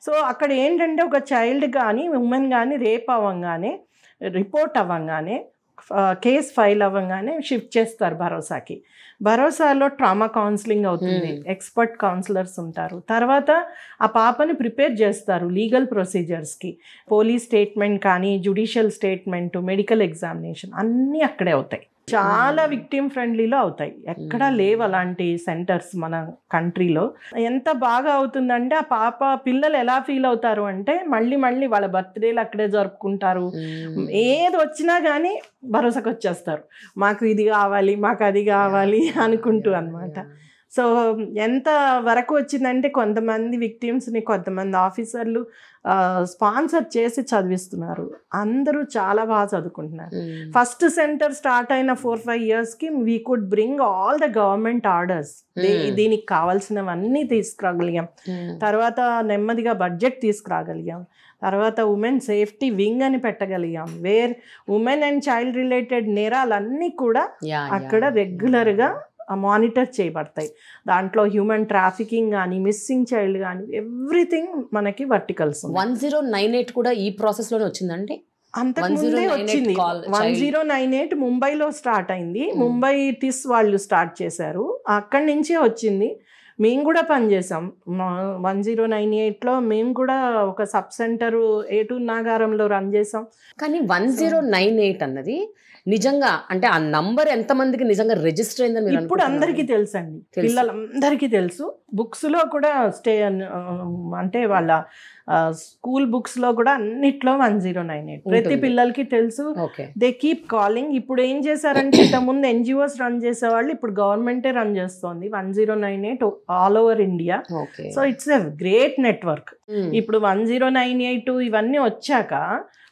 So అక్కడ ఏంటంటే ఒక చైల్డ్ కానీ ఉమెన్ కానీ రేప్ అవ్వగానే రిపోర్ట్ అవ్వగానే కేస్ ఫైల్ అవ్వగానే షిఫ్ట్ చేస్తారు భరోసాకి. భరోసాలో ట్రామా కౌన్సిలింగ్ అవుతుంది, ఎక్స్పర్ట్ కౌన్సిలర్స్ ఉంటారు. తర్వాత ఆ పాపని ప్రిపేర్ చేస్తారు లీగల్ ప్రొసీజర్స్కి. పోలీస్ స్టేట్మెంట్ కానీ, జ్యుడిషియల్ స్టేట్మెంట్, మెడికల్ ఎగ్జామినేషన్ అన్నీ అక్కడే అవుతాయి. చాలా విక్టిమ్ ఫ్రెండ్లీలో అవుతాయి. ఎక్కడా లేవు అలాంటి సెంటర్స్ మన కంట్రీలో. ఎంత బాగా అవుతుందంటే ఆ పాప పిల్లలు ఎలా ఫీల్ అవుతారు అంటే మళ్ళీ మళ్ళీ వాళ్ళ బర్త్డేలు అక్కడే జరుపుకుంటారు. ఏది వచ్చినా కానీ భరోసాకి వచ్చేస్తారు, మాకు ఇది కావాలి, మాకు అది కావాలి అనుకుంటూ అనమాట. సో ఎంత వరకు వచ్చిందంటే కొంతమంది విక్టిమ్స్ని కొంతమంది ఆఫీసర్లు స్పాన్సర్ చేసి చదివిస్తున్నారు. అందరూ చాలా బాగా చదువుకుంటున్నారు. ఫస్ట్ సెంటర్ స్టార్ట్ అయిన 4-5 yearsకి we could bring all the government orders. దీనికి కావాల్సినవన్నీ తీసుకురాగలిగాం. తర్వాత నెమ్మదిగా బడ్జెట్ తీసుకురాగలిగాం. తర్వాత ఉమెన్ సేఫ్టీ వింగ్ అని పెట్టగలిగాం, where women and child related నేరాలన్నీ కూడా అక్కడ రెగ్యులర్గా మానిటర్ చేయబడతాయి. దాంట్లో హ్యూమన్ ట్రాఫికింగ్ కానీ, మిస్సింగ్ చైల్డ్ కానీ, ఎవ్రీథింగ్ మనకి వర్టికల్స్. 1098 కూడా ఈ ప్రాసెస్లోనే వచ్చిందండి. అంతకుముందే వచ్చింది. 1098 ముంబైలో స్టార్ట్ అయింది. ముంబై టిస్ వాళ్ళు స్టార్ట్ చేశారు, అక్కడి నుంచే వచ్చింది. మేము కూడా పనిచేసాం 1098లో. మేము కూడా ఒక సబ్ సెంటర్ ఏటూరు నాగారంలో రన్ చేసాం. కానీ 1098 అన్నది నిజంగా అంటే ఆ నంబర్ ఎంతమందికి నిజంగా రిజిస్టర్ అయిందని ఇప్పుడు అందరికీ తెలుసండి, పిల్లలందరికీ తెలుసు. బుక్స్లో కూడా అంటే వాళ్ళ స్కూల్ బుక్స్లో కూడా అన్నిట్లో 1098 ప్రతి పిల్లలకి తెలుసు. They keep calling. ఇప్పుడు ఏం చేశారంటే ఇంతకుముందు NGOs రన్ చేసేవాళ్ళు, ఇప్పుడు గవర్నమెంటే రన్ చేస్తోంది 1098 all over India. So it's a great network. ఇప్పుడు 1098 ఇవన్నీ వచ్చాక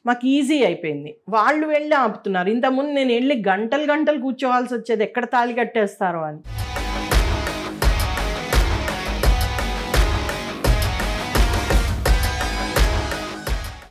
మాకు ఈజీ అయిపోయింది. వాళ్ళు వెళ్ళి ఆపుతున్నారు. ఇంతకుముందు నేను వెళ్ళి గంటలు గంటలు కూర్చోవాల్సి వచ్చేది, ఎక్కడ తాళి కట్టేస్తారో అని.